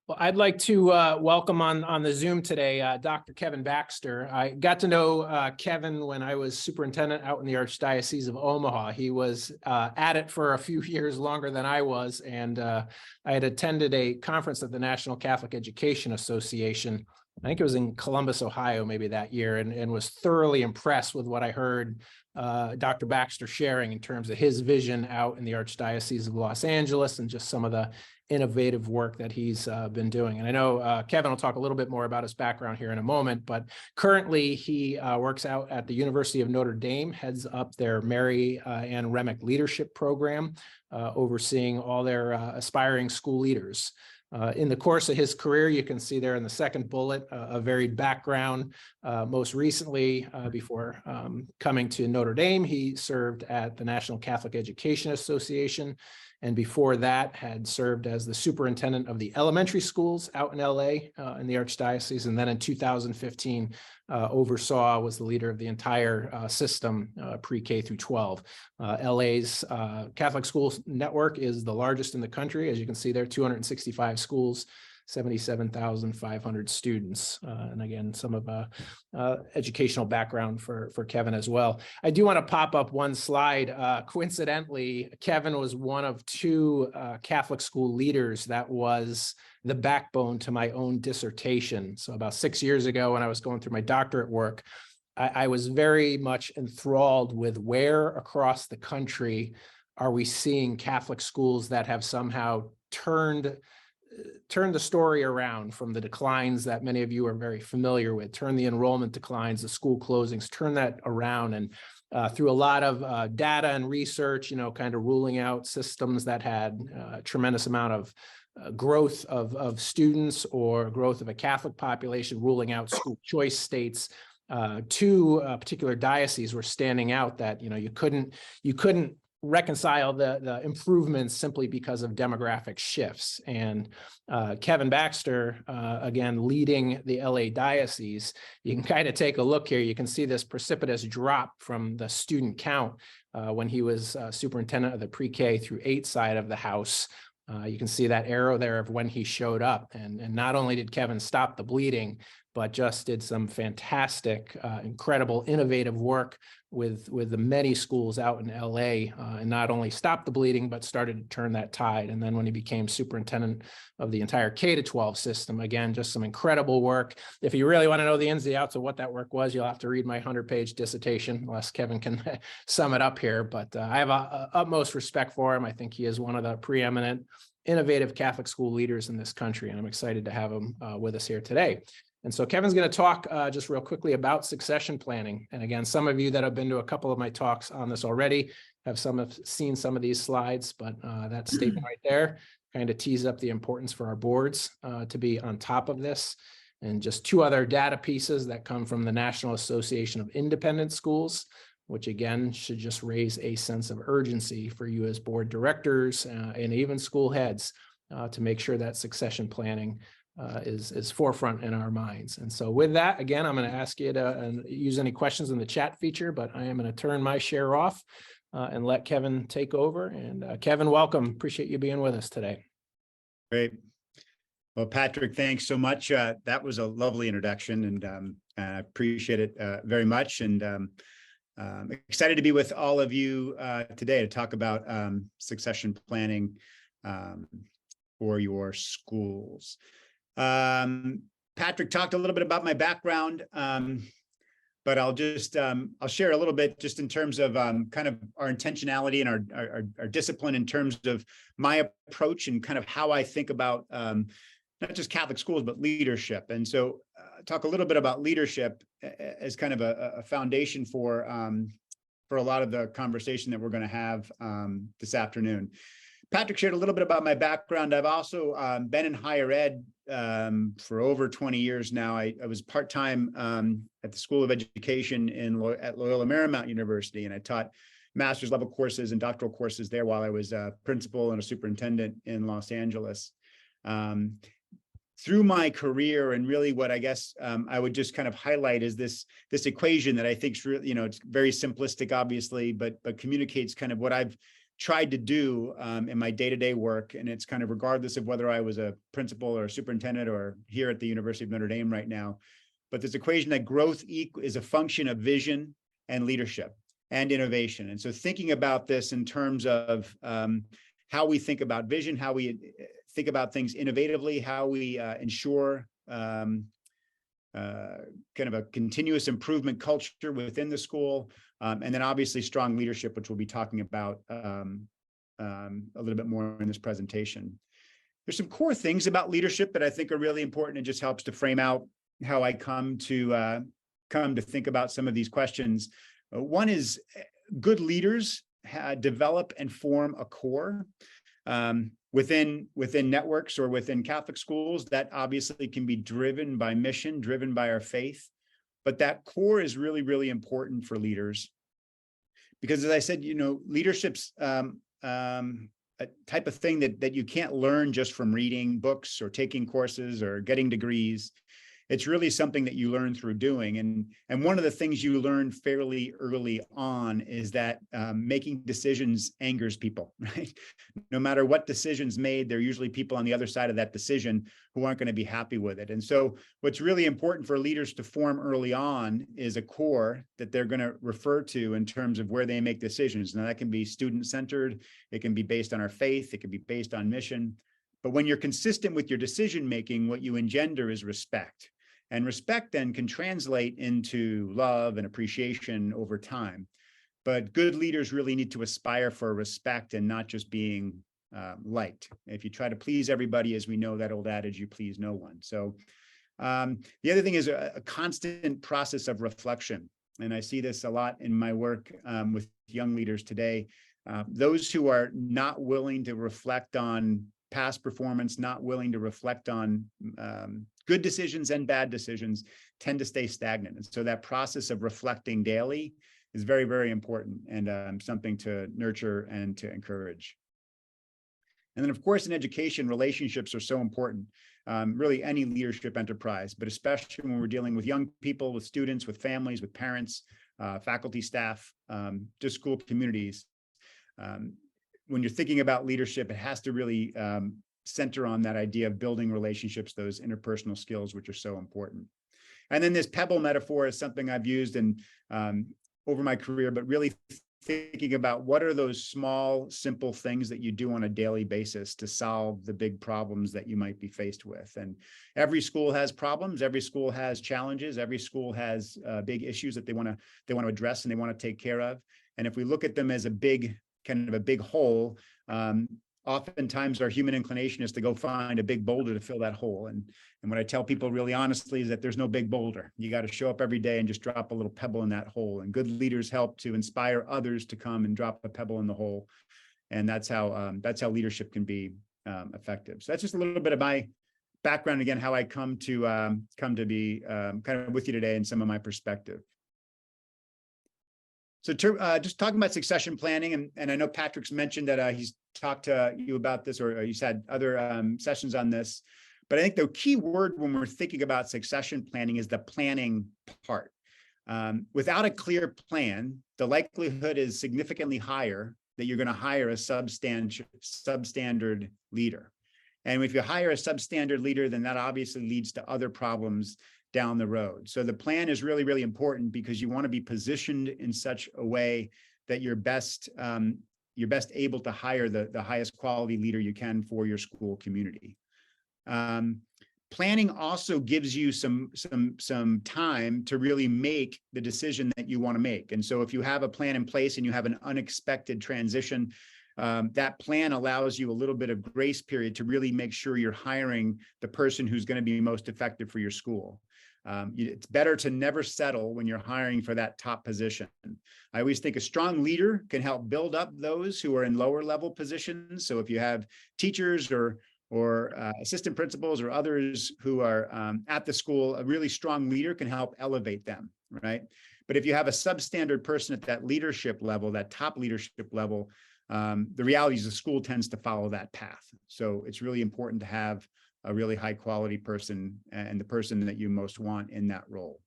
Well, I'd like to welcome on the Zoom today, Dr. Kevin Baxter. I got to know Kevin when I was superintendent out in the Archdiocese of Omaha. He was at it for a few years longer than I was, and I had attended a conference at the National Catholic Education Association. I think it was in Columbus, Ohio, maybe that year, and was thoroughly impressed with what I heard Dr. Baxter sharing in terms of his vision out in the Archdiocese of Los Angeles and just some of the innovative work that he's been doing. And I know Kevin will talk a little bit more about his background here in a moment, but currently he works out at the University of Notre Dame, heads up their Mary and Remick leadership program, overseeing all their aspiring school leaders. In the course of his career, you can see there in the second bullet, a varied background. Most recently, before coming to Notre Dame, he served at the National Catholic Education Association, and before that had served as the superintendent of the elementary schools out in LA in the Archdiocese, and then in 2015 was the leader of the entire system, pre-K through 12. LA's Catholic schools network is the largest in the country. As you can see there, 265 schools, 77,500 students. And again, some of educational background for Kevin as well. I do want to pop up one slide. Coincidentally, Kevin was one of two Catholic school leaders that was the backbone to my own dissertation. So about 6 years ago, when I was going through my doctorate work, I was very much enthralled with where across the country are we seeing Catholic schools that have somehow turned the story around from the declines that many of you are very familiar with, turn the enrollment declines, the school closings, turn that around. And through a lot of data and research, kind of ruling out systems that had a tremendous amount of growth of students or growth of a Catholic population, ruling out school choice states. Two particular dioceses were standing out that, you couldn't reconcile the improvements simply because of demographic shifts. And Kevin Baxter, again, leading the LA diocese, you can kind of take a look here. You can see this precipitous drop from the student count when he was superintendent of the pre-K through 8 side of the house. You can see that arrow there of when he showed up. And not only did Kevin stop the bleeding, but just did some fantastic, incredible, innovative work with the many schools out in LA, and not only stopped the bleeding, but started to turn that tide. And then when he became superintendent of the entire K-12 system, again, just some incredible work. If you really want to know the ins and outs of what that work was, you'll have to read my 100-page dissertation, unless Kevin can sum it up here. But I have utmost respect for him. I think he is one of the preeminent, innovative Catholic school leaders in this country, and I'm excited to have him with us here today. And so Kevin's going to talk just real quickly about succession planning. And again, some of you that have been to a couple of my talks on this already have seen some of these slides, but that statement right there kind of tees up the importance for our boards to be on top of this. And just 2 other data pieces that come from the National Association of Independent Schools, which again should just raise a sense of urgency for you as board directors and even school heads to make sure that succession planning is forefront in our minds. And so with that, again, I'm going to ask you to use any questions in the chat feature, but I am going to turn my share off and let Kevin take over. And Kevin, welcome. Appreciate you being with us today. Great. Well, Patrick, thanks so much. That was a lovely introduction, and I appreciate it very much. And excited to be with all of you today to talk about succession planning for your schools. Patrick talked a little bit about my background, but I'll just I'll share a little bit just in terms of kind of our intentionality and our discipline in terms of my approach and kind of how I think about not just Catholic schools, but leadership. And so talk a little bit about leadership as kind of a foundation for a lot of the conversation that we're going to have this afternoon. Patrick shared a little bit about my background. I've also been in higher ed for over 20 years now. I was part-time at the School of Education at Loyola Marymount University, and I taught master's level courses and doctoral courses there while I was a principal and a superintendent in Los Angeles. Through my career, and really what I guess I would just kind of highlight is this equation that I think is really, it's very simplistic, obviously, but communicates kind of what I've tried to do in my day-to-day work, and it's kind of regardless of whether I was a principal or a superintendent or here at the University of Notre Dame right now, but this equation that growth is a function of vision and leadership and innovation. And so thinking about this in terms of how we think about vision, how we think about things innovatively, how we ensure kind of a continuous improvement culture within the school, and then obviously strong leadership, which we'll be talking about a little bit more in this presentation. There's some core things about leadership that I think are really important and just helps to frame out how I come to think about some of these questions. One is good leaders develop and form a core within networks or within Catholic schools that obviously can be driven by mission, driven by our faith. But that core is really, really important for leaders because, as I said, leadership's a type of thing that you can't learn just from reading books or taking courses or getting degrees. It's really something that you learn through doing. And one of the things you learn fairly early on is that making decisions angers people, right? No matter what decision's made, there are usually people on the other side of that decision who aren't going to be happy with it. And so what's really important for leaders to form early on is a core that they're going to refer to in terms of where they make decisions. Now, that can be student-centered. It can be based on our faith. It can be based on mission. But when you're consistent with your decision-making, what you engender is respect. And respect then can translate into love and appreciation over time. But good leaders really need to aspire for respect and not just being liked. If you try to please everybody, as we know that old adage, you please no one. So the other thing is a constant process of reflection. And I see this a lot in my work with young leaders today. Those who are not willing to reflect on past performance, not willing to reflect on good decisions and bad decisions, tend to stay stagnant. And so that process of reflecting daily is very, very important and something to nurture and to encourage. And then, of course, in education, relationships are so important, really any leadership enterprise, but especially when we're dealing with young people, with students, with families, with parents, faculty, staff, just school communities. When you're thinking about leadership, it has to really center on that idea of building relationships, those interpersonal skills, which are so important. And then this pebble metaphor is something I've used over my career, but really thinking about what are those small, simple things that you do on a daily basis to solve the big problems that you might be faced with. And every school has problems, every school has challenges, every school has big issues that they want to address and they want to take care of. And if we look at them as a big whole, oftentimes our human inclination is to go find a big boulder to fill that hole. And what I tell people really honestly is that there's no big boulder. You got to show up every day and just drop a little pebble in that hole. And good leaders help to inspire others to come and drop a pebble in the hole. And that's how leadership can be effective. So that's just a little bit of my background, again, how I come to be kind of with you today and some of my perspective. So just talking about succession planning, and I know Patrick's mentioned that he's talked to you about this, or he's had other sessions on this, but I think the key word when we're thinking about succession planning is the planning part. Without a clear plan, the likelihood is significantly higher that you're going to hire a substandard leader. And if you hire a substandard leader, then that obviously leads to other problems down the road. So the plan is really, really important because you want to be positioned in such a way that you're best able to hire the highest quality leader you can for your school community. Planning also gives you some time to really make the decision that you want to make. And so if you have a plan in place and you have an unexpected transition, that plan allows you a little bit of grace period to really make sure you're hiring the person who's going to be most effective for your school. It's better to never settle when you're hiring for that top position. I always think a strong leader can help build up those who are in lower level positions. So if you have teachers or assistant principals or others who are at the school, a really strong leader can help elevate them, right? But if you have a substandard person at that leadership level, that top leadership level, the reality is the school tends to follow that path. So it's really important to have a really high quality person and the person that you most want in that role.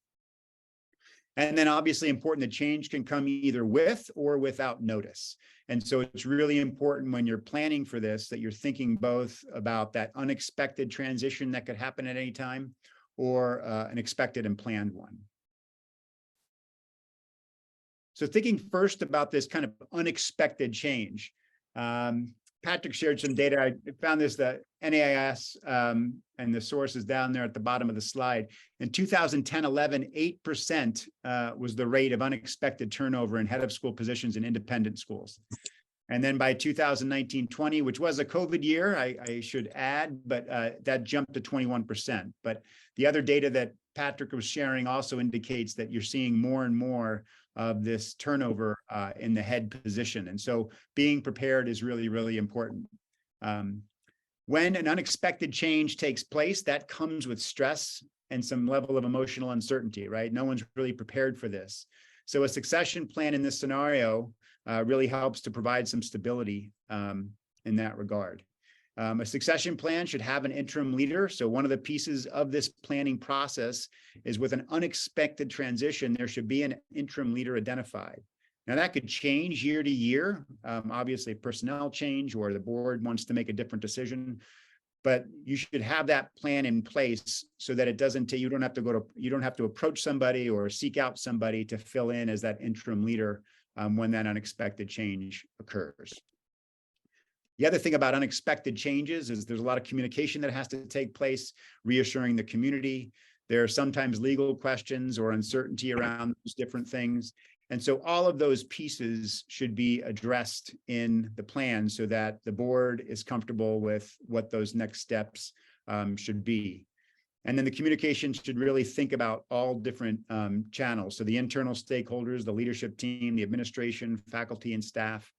And then obviously important that change can come either with or without notice. And so it's really important when you're planning for this that you're thinking both about that unexpected transition that could happen at any time or an expected and planned one. So thinking first about this kind of unexpected change, Patrick shared some data. I found this, the NAIS, and the source is down there at the bottom of the slide. In 2010-11, 8% was the rate of unexpected turnover in head of school positions in independent schools. And then by 2019-20, which was a COVID year, I should add, but that jumped to 21%. But the other data that Patrick was sharing also indicates that you're seeing more and more of this turnover in the head position. And so being prepared is really, really important. When an unexpected change takes place, that comes with stress and some level of emotional uncertainty, right? No one's really prepared for this. So a succession plan in this scenario really helps to provide some stability in that regard. A succession plan should have an interim leader. So one of the pieces of this planning process is with an unexpected transition, there should be an interim leader identified. Now that could change year to year, obviously personnel change or the board wants to make a different decision, but you should have that plan in place so that it doesn't, you don't have to approach somebody or seek out somebody to fill in as that interim leader when that unexpected change occurs. The other thing about unexpected changes is there's a lot of communication that has to take place, reassuring the community. There are sometimes legal questions or uncertainty around those different things. And so all of those pieces should be addressed in the plan so that the board is comfortable with what those next steps should be. And then the communication should really think about all different channels. So the internal stakeholders, the leadership team, the administration, faculty, and staff.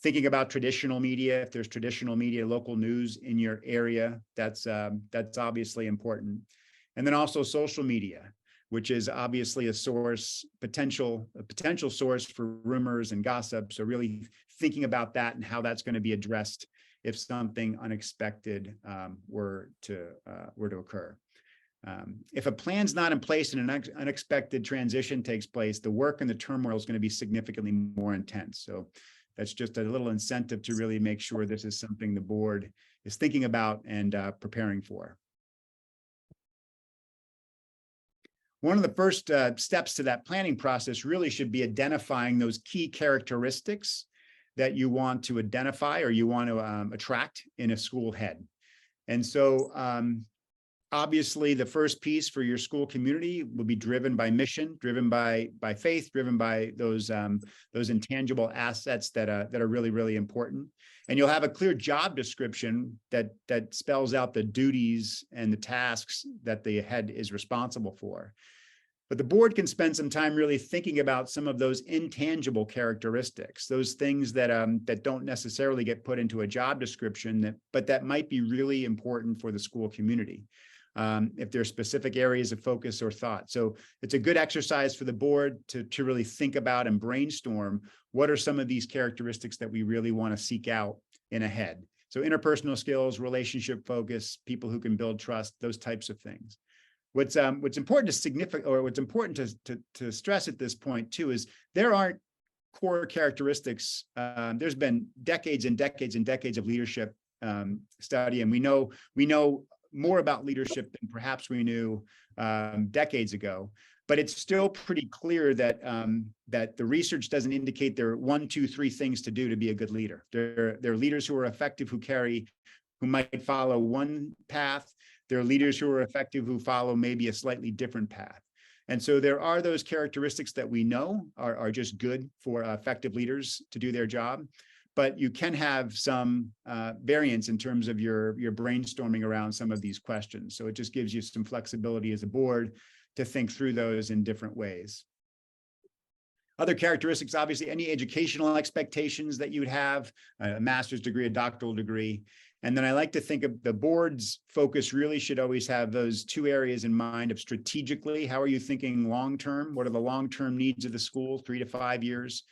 Thinking about traditional media, if there's traditional media, local news in your area, that's obviously important. And then also social media, which is obviously a potential source for rumors and gossip. So really thinking about that and how that's going to be addressed if something unexpected were to occur. If a plan's not in place and an unexpected transition takes place, the work and the turmoil is going to be significantly more intense. So that's just a little incentive to really make sure this is something the board is thinking about and preparing for. One of the first steps to that planning process really should be identifying those key characteristics that you want to identify or you want to attract in a school head. And so obviously the first piece for your school community will be driven by mission, driven by faith, driven by those intangible assets that are really, really important. And you'll have a clear job description that spells out the duties and the tasks that the head is responsible for. But the board can spend some time really thinking about some of those intangible characteristics, those things that don't necessarily get put into a job description, but that might be really important for the school community. If there are specific areas of focus or thought. So it's a good exercise for the board to really think about and brainstorm what are some of these characteristics that we really want to seek out in a head. So interpersonal skills, relationship focus, people who can build trust, those types of things. What's important to stress at this point too is there aren't core characteristics. There's been decades and decades and decades of leadership study, and we know more about leadership than perhaps we knew decades ago. But it's still pretty clear that that the research doesn't indicate there are 1, 2, 3 things to do to be a good leader. There are leaders who are effective who might follow one path. There are leaders who are effective who follow maybe a slightly different path. And so there are those characteristics that we know are just good for effective leaders to do their job. But you can have some variance in terms of your brainstorming around some of these questions. So it just gives you some flexibility as a board to think through those in different ways. Other characteristics, obviously, any educational expectations that you'd have, a master's degree, a doctoral degree. And then I like to think of the board's focus really should always have those 2 areas in mind of strategically, how are you thinking long-term? What are the long-term needs of the school, 3 to 5 years?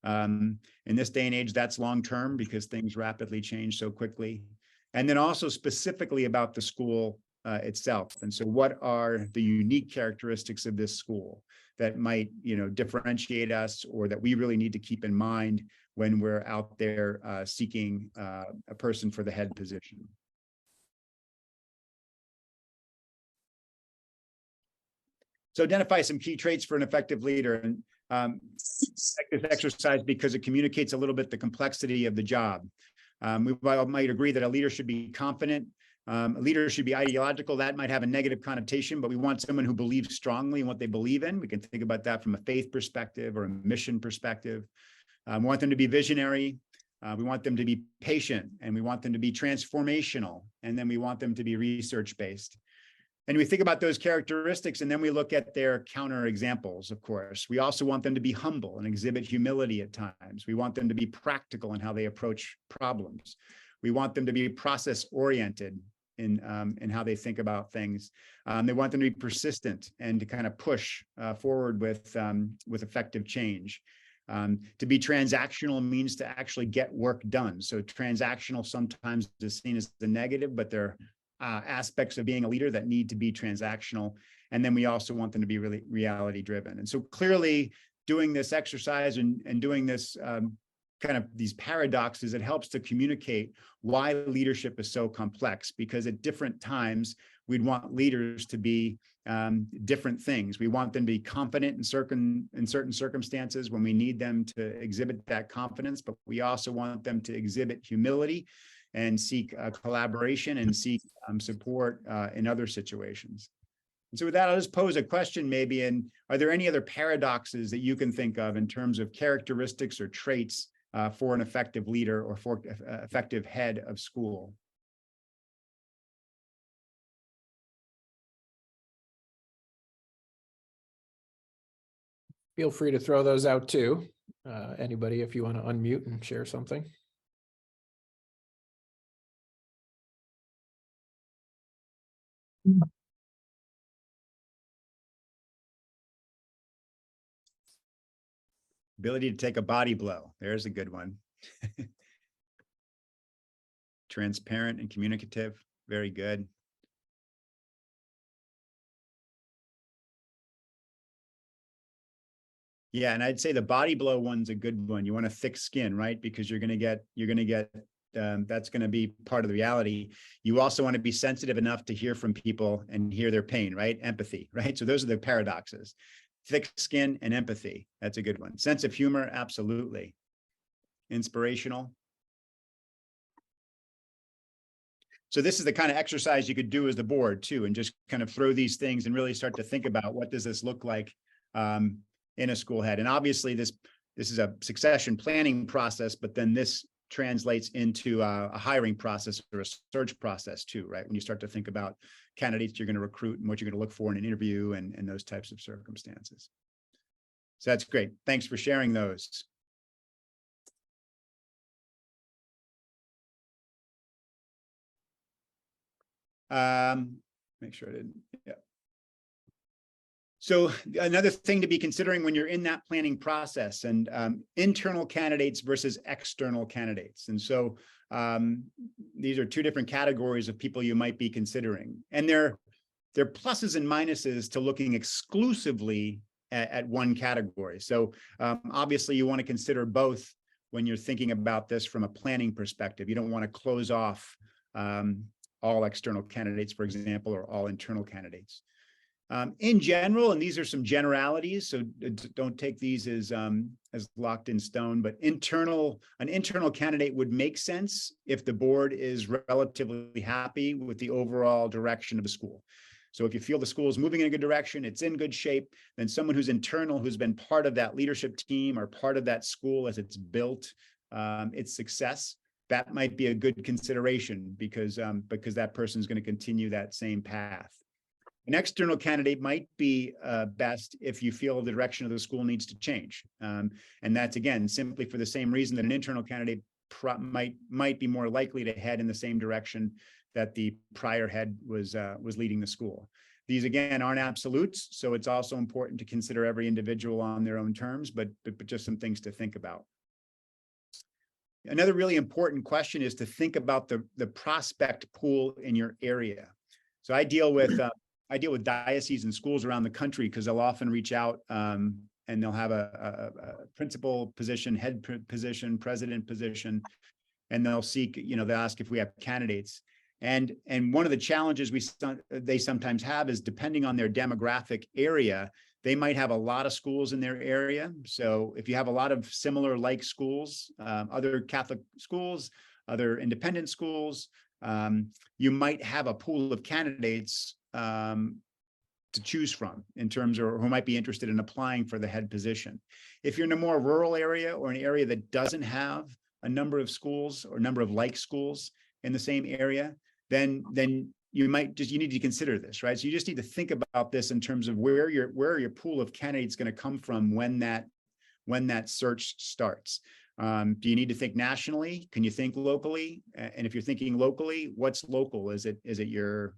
In this day and age, that's long-term because things rapidly change so quickly. And then also specifically about the school itself. And so what are the unique characteristics of this school that might, differentiate us, or that we really need to keep in mind when we're out there seeking a person for the head position? So identify some key traits for an effective leader. And this exercise because it communicates a little bit the complexity of the job. We might agree that a leader should be confident. A leader should be ideological. That might have a negative connotation, but we want someone who believes strongly in what they believe in. We can think about that from a faith perspective or a mission perspective. We want them to be visionary. We want them to be patient, and we want them to be transformational. And then we want them to be research-based. And we think about those characteristics, and then we look at their counter examples, of course. We also want them to be humble and exhibit humility at times. We want them to be practical in how they approach problems. We want them to be process-oriented in how they think about things. They want them to be persistent and to kind of push forward with effective change. To be transactional means to actually get work done. So transactional sometimes is seen as the negative, but there are aspects of being a leader that need to be transactional. And then we also want them to be really reality driven. And so clearly doing this exercise and doing this kind of these paradoxes, it helps to communicate why leadership is so complex, because at different times we'd want leaders to be different things. We want them to be confident in certain circumstances when we need them to exhibit that confidence, but we also want them to exhibit humility and seek collaboration and seek support in other situations. And so with that, I'll just pose a question maybe, and are there any other paradoxes that you can think of in terms of characteristics or traits for an effective leader or for effective head of school? Feel free to throw those out too. Anybody, if you want to unmute and share something. Ability to take a body blow. There's a good one. Transparent and communicative. Very good. Yeah, and I'd say the body blow one's a good one. You want a thick skin, right? Because you're gonna get that's going to be part of the reality. You also want to be sensitive enough to hear from people and hear their pain, right? Empathy, right? So those are the paradoxes. Thick skin and empathy. That's a good one. Sense of humor, absolutely. Inspirational. So this is the kind of exercise you could do as the board too, and just kind of throw these things and really start to think about what does this look like in a school head. And obviously this is a succession planning process, but then this translates into a hiring process or a search process too, right? When you start to think about candidates you're going to recruit and what you're going to look for in an interview and those types of circumstances. So that's great. Thanks for sharing those. Make sure I didn't, yeah. So another thing to be considering when you're in that planning process, and internal candidates versus external candidates. And so these are two different categories of people you might be considering. And they're pluses and minuses to looking exclusively at one category. So obviously you want to consider both when you're thinking about this from a planning perspective. You don't want to close off all external candidates, for example, or all internal candidates. In general, and these are some generalities, so don't take these as locked in stone, but an internal candidate would make sense if the board is relatively happy with the overall direction of the school. So if you feel the school is moving in a good direction, it's in good shape, then someone who's internal, who's been part of that leadership team or part of that school as it's built its success, that might be a good consideration because that person is going to continue that same path. An external candidate might be best if you feel the direction of the school needs to change. And that's, again, simply for the same reason that an internal candidate might be more likely to head in the same direction that the prior head was leading the school. These, again, aren't absolutes, so it's also important to consider every individual on their own terms, but just some things to think about. Another really important question is to think about the prospect pool in your area. So I deal with dioceses and schools around the country because they'll often reach out and they'll have a principal position, head position, president position, and they'll seek, they'll ask if we have candidates. And one of the challenges they sometimes have is, depending on their demographic area, they might have a lot of schools in their area. So if you have a lot of similar like schools, other Catholic schools, other independent schools, you might have a pool of candidates to choose from in terms of who might be interested in applying for the head position. If you're in a more rural area or an area that doesn't have a number of schools or number of like schools in the same area, then you need to consider this, right? So you just need to think about this in terms of where your pool of candidates going to come from when that search starts. Do you need to think nationally? Can you think locally? And if you're thinking locally, what's local? Is it your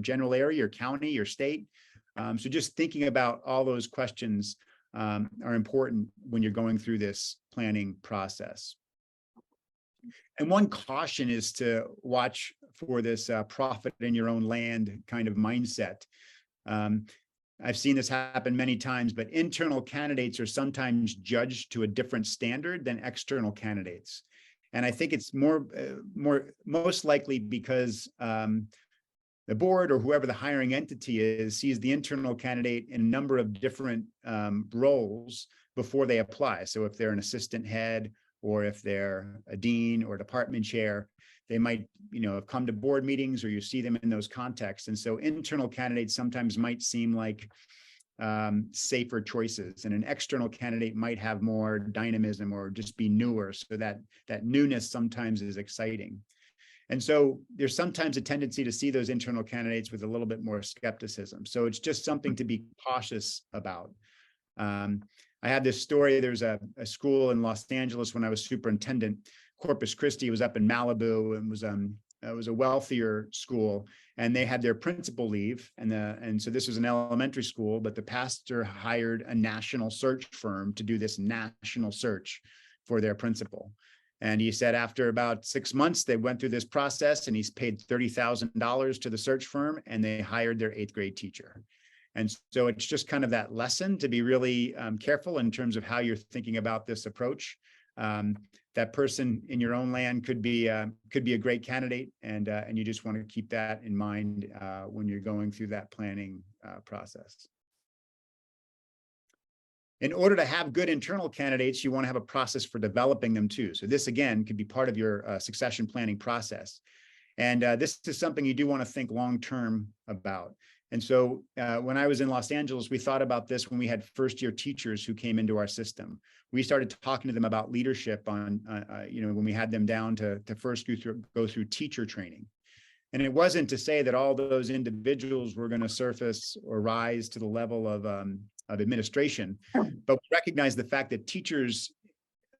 general area, your county, your state? So just thinking about all those questions are important when you're going through this planning process. And one caution is to watch for this profit in your own land kind of mindset. I've seen this happen many times, but internal candidates are sometimes judged to a different standard than external candidates. And I think it's most likely because the board or whoever the hiring entity is sees the internal candidate in a number of different roles before they apply. So if they're an assistant head, or if they're a dean or department chair, they might, have come to board meetings, or you see them in those contexts. And so internal candidates sometimes might seem like safer choices, and an external candidate might have more dynamism or just be newer. So that newness sometimes is exciting. And so there's sometimes a tendency to see those internal candidates with a little bit more skepticism. So it's just something to be cautious about. I had this story. There's a school in Los Angeles when I was superintendent. Corpus Christi was up in Malibu, and it was a wealthier school, and they had their principal leave. And so this was an elementary school, but the pastor hired a national search firm to do this national search for their principal. And he said after about 6 months, they went through this process, and he's paid $30,000 to the search firm, and they hired their 8th grade teacher. And so it's just kind of that lesson to be really careful in terms of how you're thinking about this approach. That person in your own land could be a great candidate, and you just want to keep that in mind when you're going through that planning process. In order to have good internal candidates, you want to have a process for developing them too. So this, again, could be part of your succession planning process. And this is something you do want to think long-term about. And so when I was in Los Angeles, we thought about this when we had first-year teachers who came into our system. We started talking to them about leadership on, when we had them down to first go through teacher training. And it wasn't to say that all those individuals were going to surface or rise to the level of administration, but we recognize the fact that teachers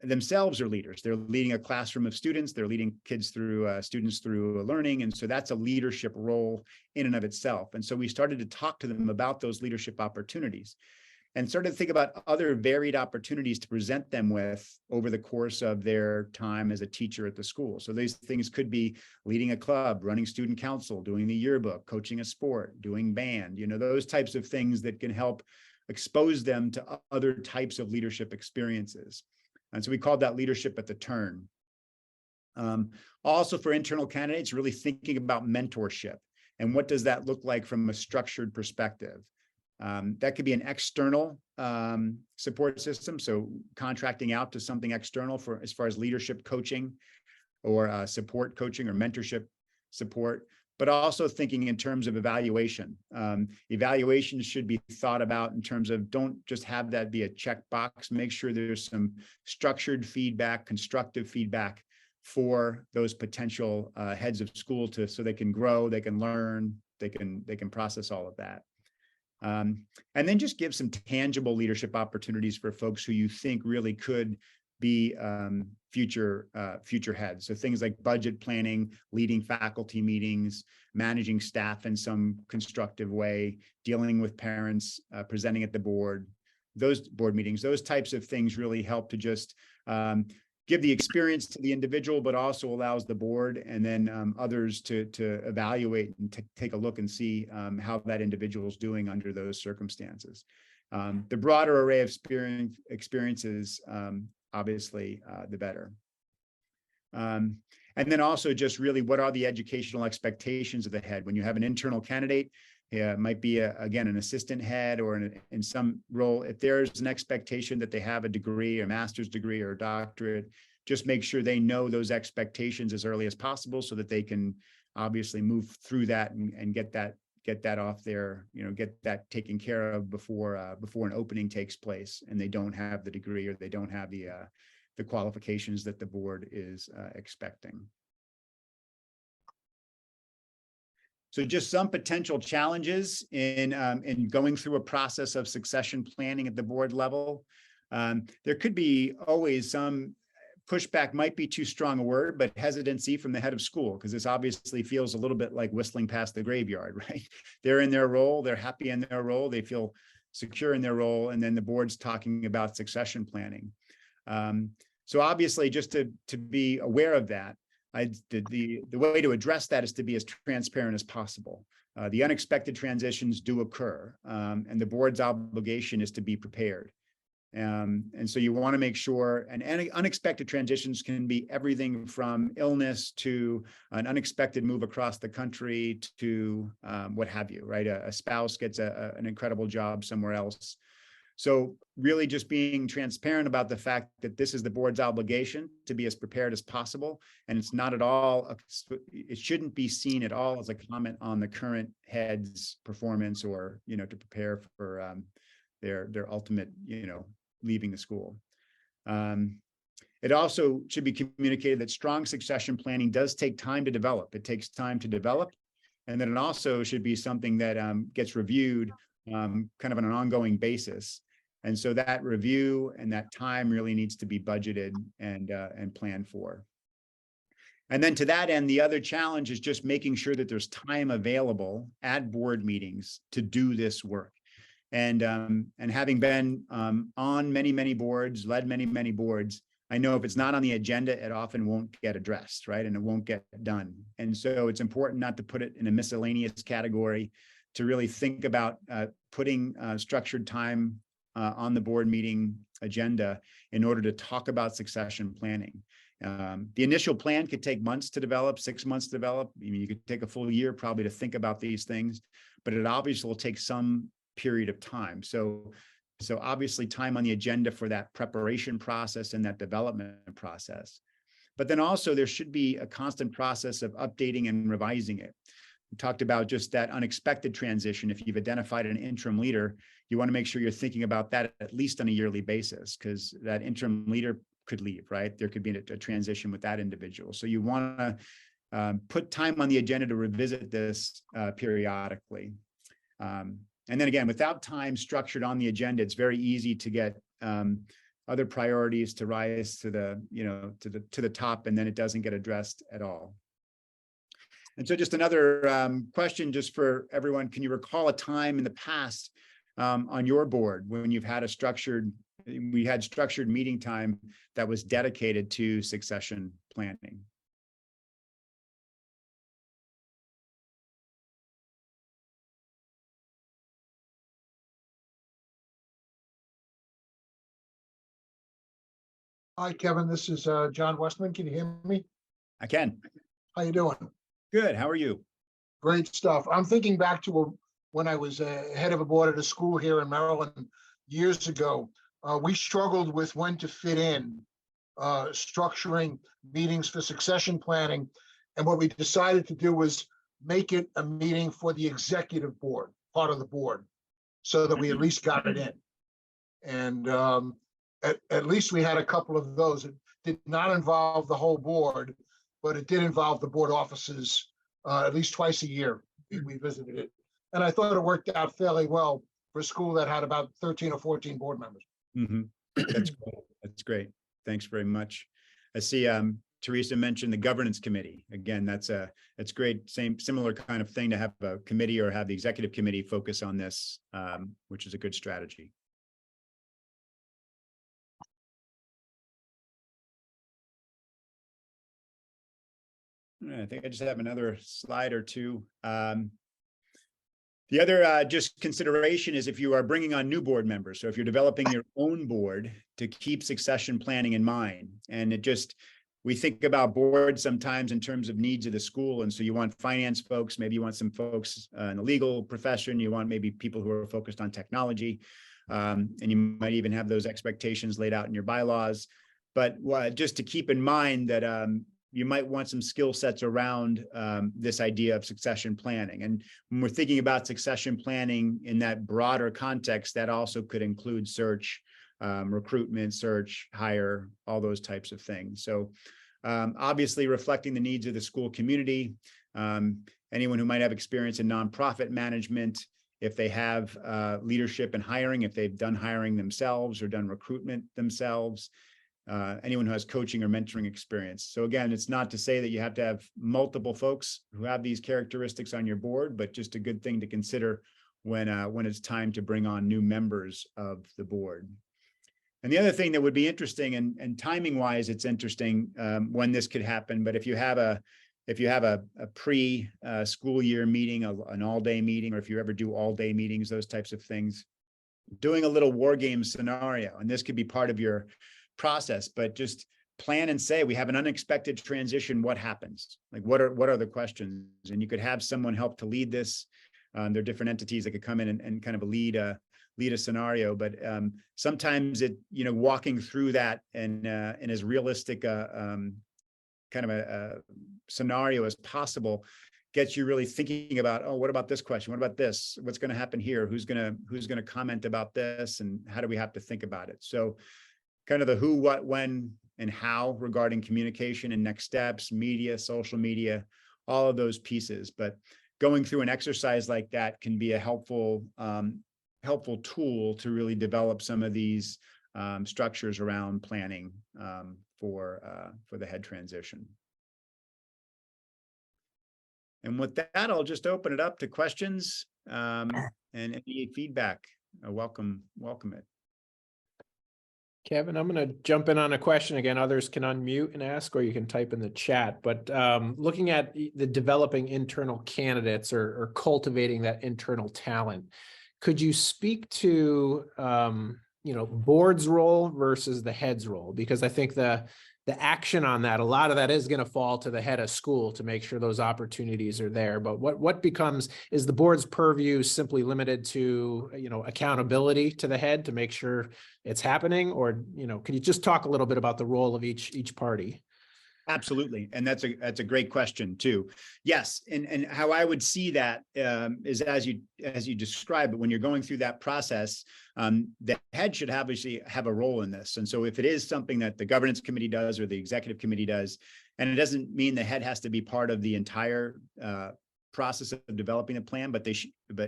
themselves are leaders. They're leading a classroom of students. They're leading students through learning. And so that's a leadership role in and of itself. And so we started to talk to them about those leadership opportunities and started to think about other varied opportunities to present them with over the course of their time as a teacher at the school. So these things could be leading a club, running student council, doing the yearbook, coaching a sport, doing band, those types of things that can help expose them to other types of leadership experiences. And so we called that leadership at the turn. Also for internal candidates, really thinking about mentorship and what does that look like from a structured perspective. That could be an external support system, so contracting out to something external as far as leadership coaching or support coaching or mentorship support, but also thinking in terms of evaluation. Evaluation should be thought about in terms of, don't just have that be a checkbox. Make sure there's some structured feedback, constructive feedback for those potential heads of school so they can grow, they can learn, they can process all of that. And then just give some tangible leadership opportunities for folks who you think really could be future heads. So things like budget planning, leading faculty meetings, managing staff in some constructive way, dealing with parents, presenting at the board, those board meetings, those types of things really help to just give the experience to the individual, but also allows the board and then others to evaluate and take a look and see how that individual is doing under those circumstances. The broader array of experiences, obviously, the better. And then also just really, what are the educational expectations of the head? When you have an internal candidate, it might be, again, an assistant head or in some role, if there's an expectation that they have a degree, a master's degree or a doctorate, just make sure they know those expectations as early as possible so that they can obviously move through that and get that off there, get that taken care of before an opening takes place and they don't have the degree or they don't have the qualifications that the board is expecting. So just some potential challenges in going through a process of succession planning at the board level. There could be always some pushback, might be too strong a word, but hesitancy from the head of school, because this obviously feels a little bit like whistling past the graveyard, right? They're in their role, they're happy in their role, they feel secure in their role, and then the board's talking about succession planning. So obviously, just to be aware of that, the way to address that is to be as transparent as possible. The unexpected transitions do occur, and the board's obligation is to be prepared. And so you want to make sure, and any unexpected transitions can be everything from illness to an unexpected move across the country to what have you, right? A spouse gets an incredible job somewhere else. So really just being transparent about the fact that this is the board's obligation to be as prepared as possible. And it's not at all, it shouldn't be seen at all as a comment on the current head's performance or, to prepare for their ultimate, leaving the school. It also should be communicated that strong succession planning does take time to develop. It takes time to develop. And then it also should be something that gets reviewed kind of on an ongoing basis. And so that review and that time really needs to be budgeted and planned for. And then to that end, the other challenge is just making sure that there's time available at board meetings to do this work. And having been on many boards, led many boards, I know if it's not on the agenda, it often won't get addressed, right? And it won't get done. And so it's important not to put it in a miscellaneous category, to really think about putting structured time on the board meeting agenda in order to talk about succession planning. The initial plan could take months to develop, 6 months to develop. I mean, you could take a full year probably to think about these things, but it obviously will take some period of time. So obviously time on the agenda for that preparation process and that development process. But then also there should be a constant process of updating and revising it. We talked about just that unexpected transition. If you've identified an interim leader, you want to make sure you're thinking about that at least on a yearly basis, because that interim leader could leave, right? There could be a transition with that individual. So you want to put time on the agenda to revisit this periodically. And then again, without time structured on the agenda, it's very easy to get other priorities to rise to the top, and then it doesn't get addressed at all. And so just another question just for everyone, can you recall a time in the past on your board when you've had structured meeting time that was dedicated to succession planning? Hi, Kevin. This is John Westman. Can you hear me? I can. How you doing? Good. How are you? Great stuff. I'm thinking back to when I was head of a board at a school here in Maryland years ago. We struggled with when to fit in structuring meetings for succession planning. And what we decided to do was make it a meeting for the executive board, part of the board, so that we at least got it in. And at least we had a couple of those. It did not involve the whole board, but it did involve the board offices at least twice a year. We visited it. And I thought it worked out fairly well for a school that had about 13 or 14 board members. Mm-hmm. That's great. That's great. Thanks very much. I see Teresa mentioned the governance committee. Again, that's great. Similar kind of thing to have a committee or have the executive committee focus on this, which is a good strategy. I think I just have another slide or two. The other just consideration is if you are bringing on new board members. So if you're developing your own board, to keep succession planning in mind. And we think about boards sometimes in terms of needs of the school. And so you want finance folks, maybe you want some folks in the legal profession, you want maybe people who are focused on technology. And you might even have those expectations laid out in your bylaws. But just to keep in mind that you might want some skill sets around this idea of succession planning. And when we're thinking about succession planning in that broader context, that also could include search, recruitment, search, hire, all those types of things. So obviously reflecting the needs of the school community, anyone who might have experience in nonprofit management, if they have leadership and hiring, if they've done hiring themselves or done recruitment themselves, anyone who has coaching or mentoring experience. So again, it's not to say that you have to have multiple folks who have these characteristics on your board, but just a good thing to consider when it's time to bring on new members of the board. And the other thing that would be interesting, and timing wise, it's interesting when this could happen, but if you have a pre-school year meeting, an all-day meeting, or if you ever do all-day meetings, those types of things, doing a little war game scenario, and this could be part of your process, but just plan and say, we have an unexpected transition. What happens? Like, what are the questions? And you could have someone help to lead this. There are different entities that could come in and kind of lead a scenario. But sometimes walking through that and as realistic kind of a scenario as possible gets you really thinking about, oh, what about this question? What about this? What's going to happen here? Who's going to comment about this? And how do we have to think about it? So kind of the who, what, when, and how regarding communication and next steps, media, social media, all of those pieces. But going through an exercise like that can be a helpful tool to really develop some of these structures around planning for the head transition. And with that, I'll just open it up to questions and any feedback. Welcome it. Kevin, I'm going to jump in on a question again. Others can unmute and ask, or you can type in the chat. But looking at the developing internal candidates or cultivating that internal talent, could you speak to board's role versus the head's role? Because I think the action on that, a lot of that is going to fall to the head of school to make sure those opportunities are there. But is the board's purview simply limited to, accountability to the head to make sure it's happening? Or, can you just talk a little bit about the role of each party? Absolutely. And that's a great question too. Yes. And how I would see that is as you describe it, when you're going through that process, the head should obviously have a role in this. And so if it is something that the governance committee does or the executive committee does, and it doesn't mean the head has to be part of the entire process of developing the plan, but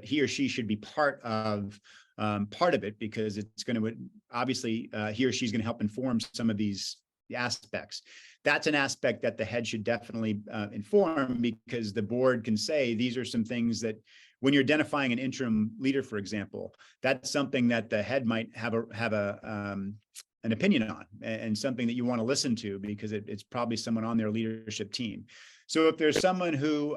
he or she should be part of it, because it's going to obviously he or she's going to help inform some of these aspects. That's an aspect that the head should definitely inform, because the board can say, these are some things that when you're identifying an interim leader, for example, that's something that the head might have an opinion on, and something that you want to listen to, because it's probably someone on their leadership team. So if there's someone who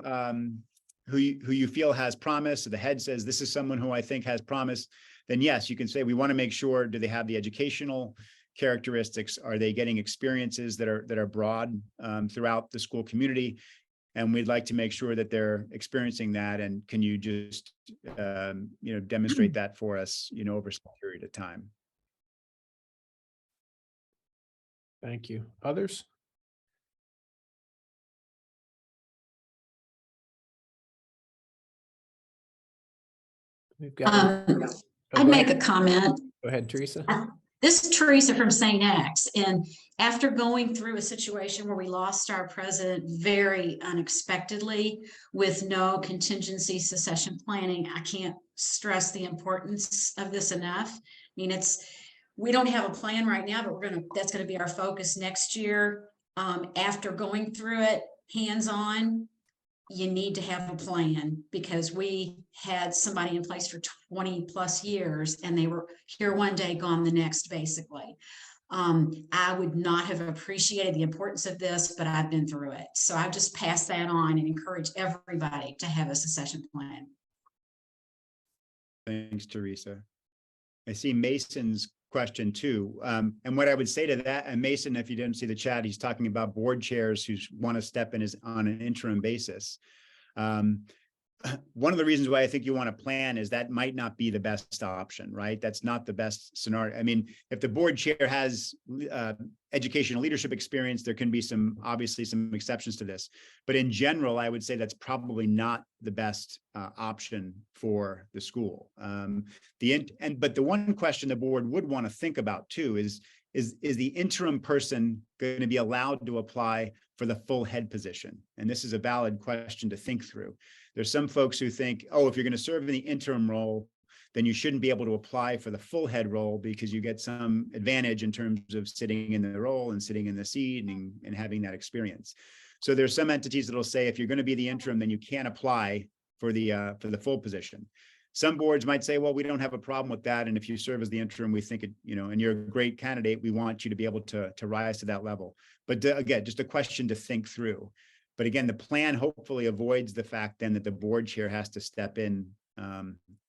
you feel has promise, so the head says, this is someone who I think has promise, then yes, you can say, we want to make sure, do they have the educational characteristics? Are they getting experiences that are broad throughout the school community? And we'd like to make sure that they're experiencing that. And can you just demonstrate that for us, over some period of time? Thank you. Others? We've got. I'd make a comment. Go ahead, Teresa. This is Teresa from St. X, and after going through a situation where we lost our president very unexpectedly with no contingency succession planning, I can't stress the importance of this enough. I mean, we don't have a plan right now, but that's going to be our focus next year. After going through it hands-on, you need to have a plan, because we had somebody in place for 20 plus years and they were here one day, gone the next, basically. I would not have appreciated the importance of this, but I've been through it. So I just pass that on and encourage everybody to have a succession plan. Thanks, Teresa. I see Mason's question too. And what I would say to that, and Mason, if you didn't see the chat, he's talking about board chairs who want to step in on an interim basis. One of the reasons why I think you want to plan is that might not be the best option, right? That's not the best scenario. I mean, if the board chair has educational leadership experience, there can be obviously some exceptions to this. But in general, I would say that's probably not the best option for the school. But the one question the board would want to think about too is the interim person going to be allowed to apply for the full head position? And this is a valid question to think through. There's some folks who think, oh, if you're going to serve in the interim role, then you shouldn't be able to apply for the full head role because you get some advantage in terms of sitting in the role and sitting in the seat and having that experience. So there's some entities that'll say, if you're going to be the interim, then you can't apply for the full position. Some boards might say, well, we don't have a problem with that. And if you serve as the interim, we think, and you're a great candidate, we want you to be able to rise to that level. But again, just a question to think through. But again, the plan hopefully avoids the fact then that the board chair has to step in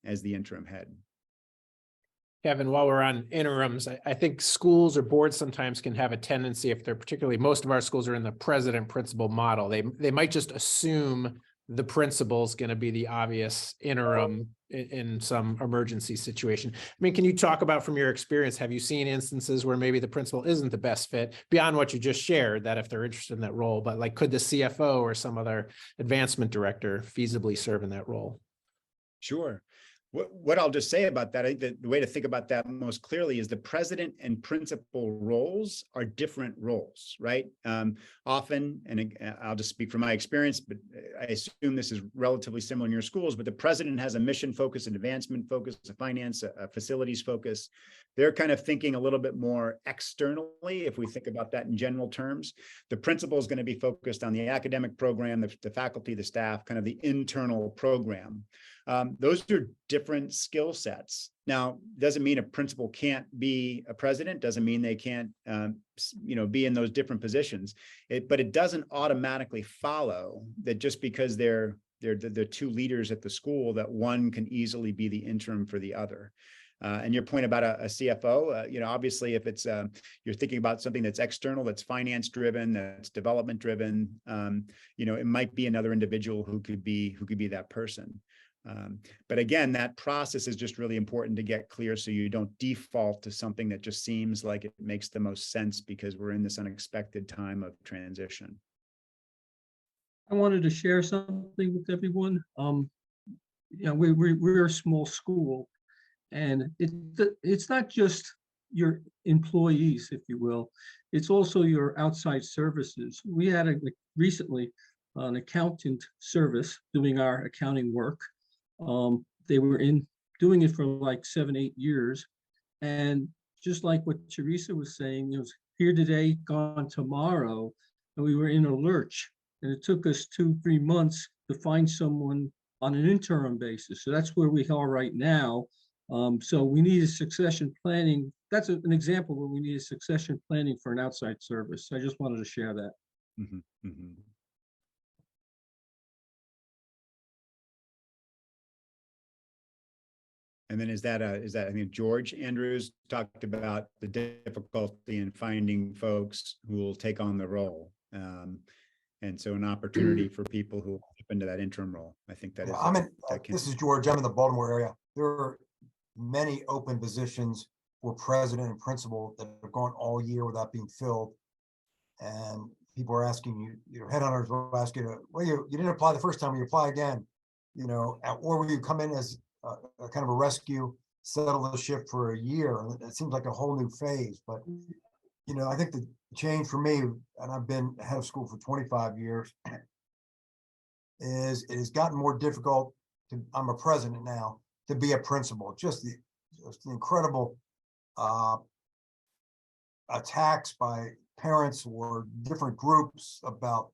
as the interim head. Kevin, while we're on interims, I think schools or boards sometimes can have a tendency, if they're particularly, most of our schools are in the president principal model, they might just assume the principal is going to be the obvious interim in some emergency situation. I mean, can you talk about, from your experience, have you seen instances where maybe the principal isn't the best fit beyond what you just shared, that if they're interested in that role, but like, could the CFO or some other advancement director feasibly serve in that role? Sure. What I'll just say about that, I think the way to think about that most clearly is the president and principal roles are different roles, right? Often, and I'll just speak from my experience, but I assume this is relatively similar in your schools, but the president has a mission focus, an advancement focus, a finance, a facilities focus. They're kind of thinking a little bit more externally, if we think about that in general terms. The principal is going to be focused on the academic program, the faculty, the staff, kind of the internal program. Those are different skill sets. Now, doesn't mean a principal can't be a president, doesn't mean they can't, be in those different positions. But it doesn't automatically follow that just because they're two leaders at the school, that one can easily be the interim for the other. And your point about a CFO, obviously, if it's you're thinking about something that's external, that's finance driven, that's development driven, it might be another individual who could be that person. But again, that process is just really important to get clear, so you don't default to something that just seems like it makes the most sense because we're in this unexpected time of transition. I wanted to share something with everyone. We're a small school, and it's not just your employees, if you will. It's also your outside services. We had recently an accountant service doing our accounting work. They were doing it for like 7-8 years. And just like what Teresa was saying, it was here today, gone tomorrow, and we were in a lurch. And it took us 2-3 months to find someone on an interim basis. So that's where we are right now. So we need a succession planning. That's an example where we need a succession planning for an outside service. I just wanted to share that. Mm-hmm, mm-hmm. And then is that I think George Andrews talked about the difficulty in finding folks who will take on the role. And so an opportunity for people who step into that interim role. I think that is. This is George. I'm in the Baltimore area. There are many open positions for president and principal that have gone all year without being filled. And people are asking you, headhunters will ask you, well, you didn't apply the first time, you apply again, or will you come in as a kind of a rescue, settle the ship for a year? It seems like a whole new phase, but I think the change for me, and I've been head of school for 25 years, is it has gotten more difficult I'm a president now, to be a principal. Just the incredible attacks by parents or different groups about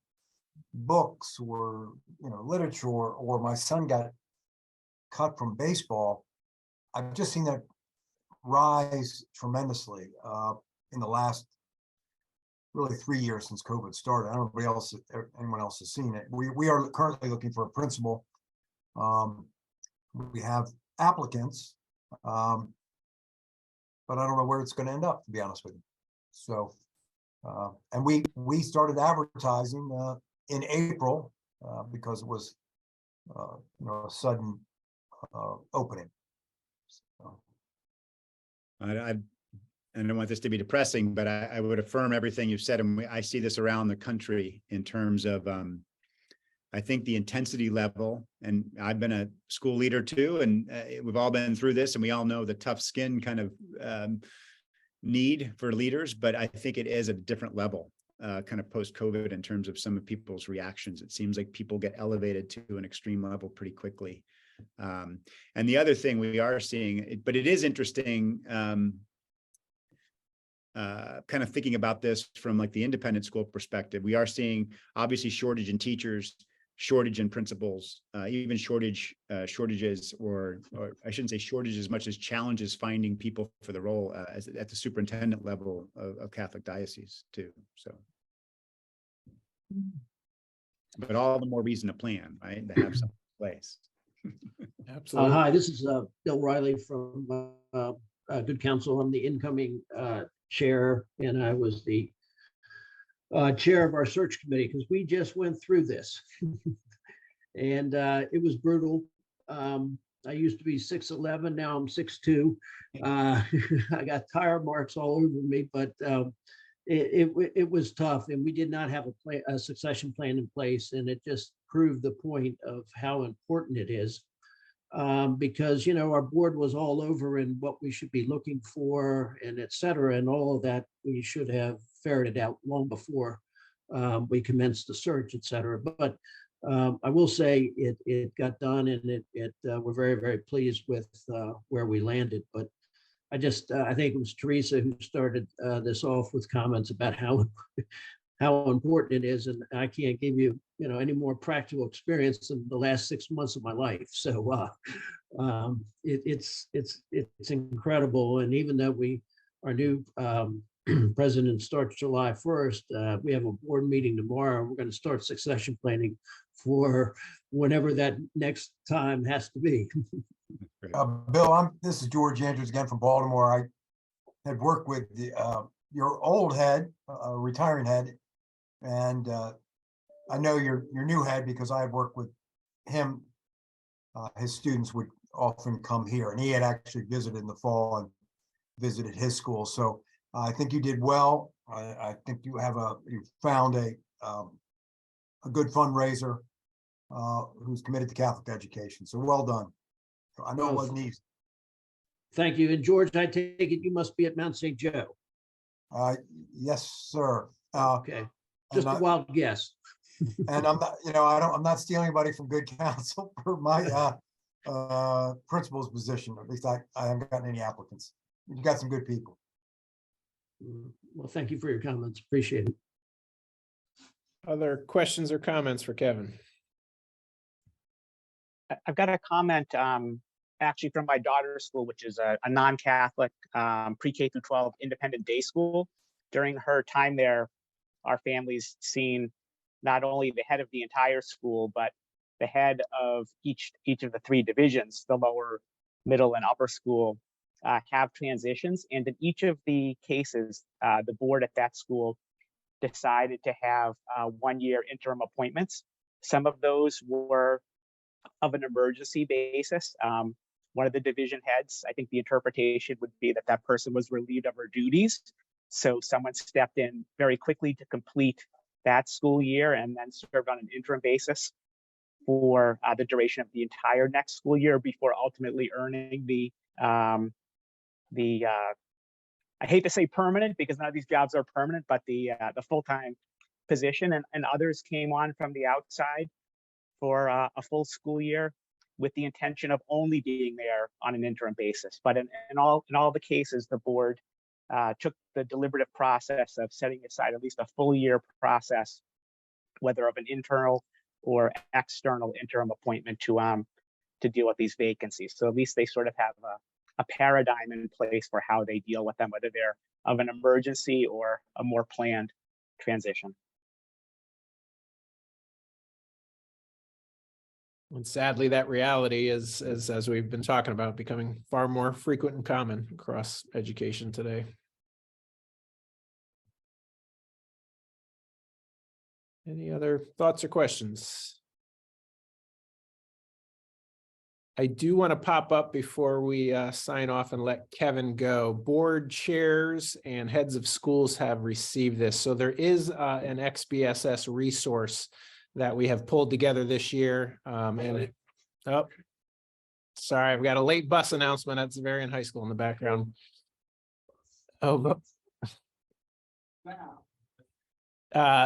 books or literature, or my son got cut from baseball. I've just seen that rise tremendously. in the last really 3 years since COVID started. I don't know if anyone else has seen it. We are currently looking for a principal. We have applicants, but I don't know where it's going to end up, to be honest with you. So, and we started advertising in April because it was a sudden opening. So. I don't want this to be depressing, but I would affirm everything you've said. And I see this around the country in terms of, I think the intensity level, and I've been a school leader too, and we've all been through this, and we all know the tough skin kind of need for leaders, but I think it is a different level kind of post-COVID in terms of some of people's reactions. It seems like people get elevated to an extreme level pretty quickly. And the other thing we are seeing, but it is interesting, kind of thinking about this from like the independent school perspective, we are seeing obviously shortage in teachers, shortage in principals, even shortages, or I shouldn't say shortage as much as challenges finding people for the role at the superintendent level of Catholic dioceses too. So, but all the more reason to plan, right? To have some place. Absolutely. Hi, this is Bill Riley from Good Counsel. I'm the incoming chair, and I was the chair of our search committee because we just went through this. And it was brutal. I used to be 6'11", now I'm 6'2". I got tire marks all over me, but it was tough, and we did not have a succession plan in place, and it just proved the point of how important it is. Because, our board was all over in what we should be looking for and et cetera, and all of that we should have ferreted out long before we commenced the search, et cetera. But I will say it got done, and we're very, very pleased with where we landed. But I think it was Teresa who started this off with comments about how important it is, and I can't give you any more practical experience than the last 6 months of my life. So it's incredible. And even though our new president starts July 1st, we have a board meeting tomorrow. We're going to start succession planning for whenever that next time has to be. Bill, this is George Andrews again from Baltimore. I had worked with your old head, retiring head, and I know your new head because I had worked with him. His students would often come here, and he had actually visited in the fall and visited his school. So I think you did well. I think you found a good fundraiser who's committed to Catholic education. So well done. I know it wasn't easy. Thank you. And George, I take it you must be at Mount St. Joe. Yes, sir. Okay. Just a wild guess. And I'm not, I'm not stealing anybody from Good Counsel for my principal's position. At least I haven't gotten any applicants. You got some good people. Well, thank you for your comments. Appreciate it. Other questions or comments for Kevin? I've got a comment actually from my daughter's school, which is a non-Catholic pre-K through 12 independent day school. During her time there, our family's seen not only the head of the entire school, but the head of each of the 3 divisions, the lower, middle, and upper school, have transitions. And in each of the cases, the board at that school decided to have 1-year interim appointments. Some of those were of an emergency basis. One of the division heads, I think the interpretation would be that person was relieved of her duties. So someone stepped in very quickly to complete that school year and then served on an interim basis for the duration of the entire next school year before ultimately earning the I hate to say permanent because none of these jobs are permanent, but the full-time position, and others came on from the outside for a full school year with the intention of only being there on an interim basis. But in all the cases, the board took the deliberative process of setting aside at least a full year process, whether of an internal or external interim appointment to deal with these vacancies. So at least they sort of have a paradigm in place for how they deal with them, whether they're of an emergency or a more planned transition. And sadly, that reality is, as we've been talking about, becoming far more frequent and common across education today. Any other thoughts or questions? I do want to pop up before we sign off and let Kevin go. Board chairs and heads of schools have received this. So there is an XBSS resource that we have pulled together this year. Oh, sorry, I've got a late bus announcement at Xaverian High School in the background. Oh,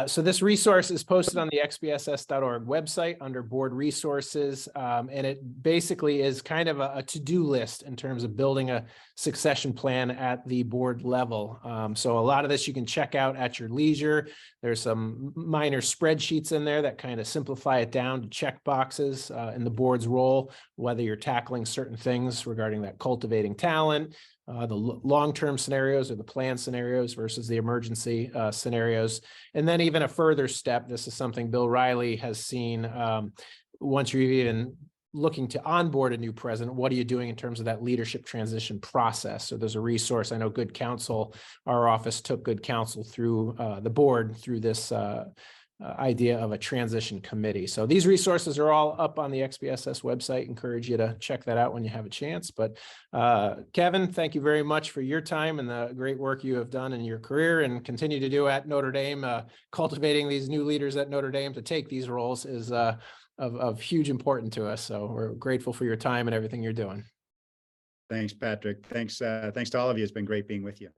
so this resource is posted on the xbss.org website under board resources. And it basically is kind of a to-do list in terms of building a succession plan at the board level. So a lot of this you can check out at your leisure. There's some minor spreadsheets in there that kind of simplify it down to check boxes in the board's role, whether you're tackling certain things regarding that cultivating talent, the long-term scenarios or the plan scenarios versus the emergency scenarios. And then even a further step, this is something Bill Riley has seen once you're even looking to onboard a new president, what are you doing in terms of that leadership transition process? So there's a resource. I know Good Counsel, our office took Good Counsel through the board through this idea of a transition committee. So these resources are all up on the XBSS website. Encourage you to check that out when you have a chance. But Kevin, thank you very much for your time and the great work you have done in your career and continue to do at Notre Dame. Cultivating these new leaders at Notre Dame to take these roles is of huge importance to us. So we're grateful for your time and everything you're doing. Thanks, Patrick. Thanks to all of you. It's been great being with you.